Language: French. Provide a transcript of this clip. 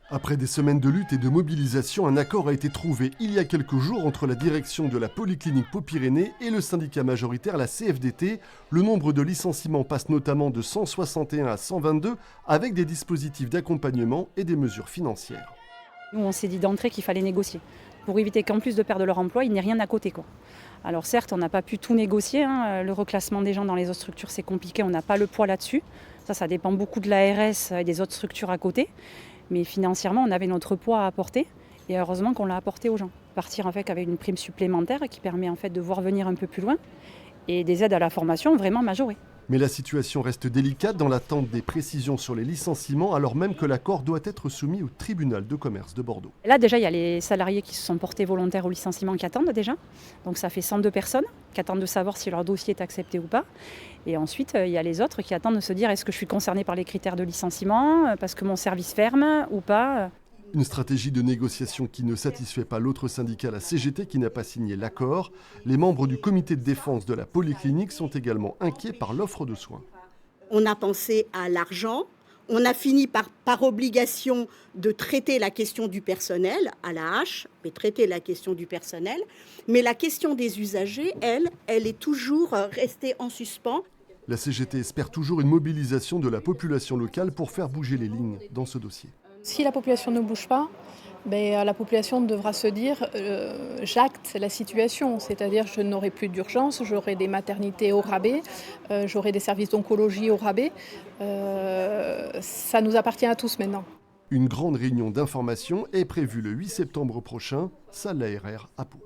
Après des semaines de lutte et de mobilisation, un accord a été trouvé il y a quelques jours entre la direction de la Polyclinique Pau-Pyrénées et le syndicat majoritaire, la CFDT. Le nombre de licenciements passe notamment de 161 à 122 avec des dispositifs d'accompagnement et des mesures financières. Nous, on s'est dit d'entrée qu'il fallait négocier pour éviter qu'en plus de perdre leur emploi, il n'y ait rien à côté, quoi. Alors certes, on n'a pas pu tout négocier, hein. Le reclassement des gens dans les autres structures, c'est compliqué, on n'a pas le poids là-dessus. Ça dépend beaucoup de l'ARS et des autres structures à côté. Mais financièrement, on avait notre poids à apporter et heureusement qu'on l'a apporté aux gens. Partir avec une prime supplémentaire qui permet en fait de voir venir un peu plus loin et des aides à la formation vraiment majorées. Mais la situation reste délicate dans l'attente des précisions sur les licenciements, alors même que l'accord doit être soumis au tribunal de commerce de Bordeaux. Là déjà, il y a les salariés qui se sont portés volontaires au licenciement qui attendent déjà. Donc ça fait 102 personnes qui attendent de savoir si leur dossier est accepté ou pas. Et ensuite, il y a les autres qui attendent de se dire est-ce que je suis concernée par les critères de licenciement, parce que mon service ferme ou pas. Une stratégie de négociation qui ne satisfait pas l'autre syndicat, la CGT, qui n'a pas signé l'accord. Les membres du comité de défense de la Polyclinique sont également inquiets par l'offre de soins. On a pensé à l'argent. On a fini par obligation de traiter la question du personnel, à la hache, mais traiter la question du personnel. Mais la question des usagers, elle est toujours restée en suspens. La CGT espère toujours une mobilisation de la population locale pour faire bouger les lignes dans ce dossier. Si la population ne bouge pas, la population devra se dire j'acte la situation, c'est-à-dire je n'aurai plus d'urgence, j'aurai des maternités au rabais, j'aurai des services d'oncologie au rabais. Ça nous appartient à tous maintenant. Une grande réunion d'information est prévue le 8 septembre prochain, salle l'ARR à Pau.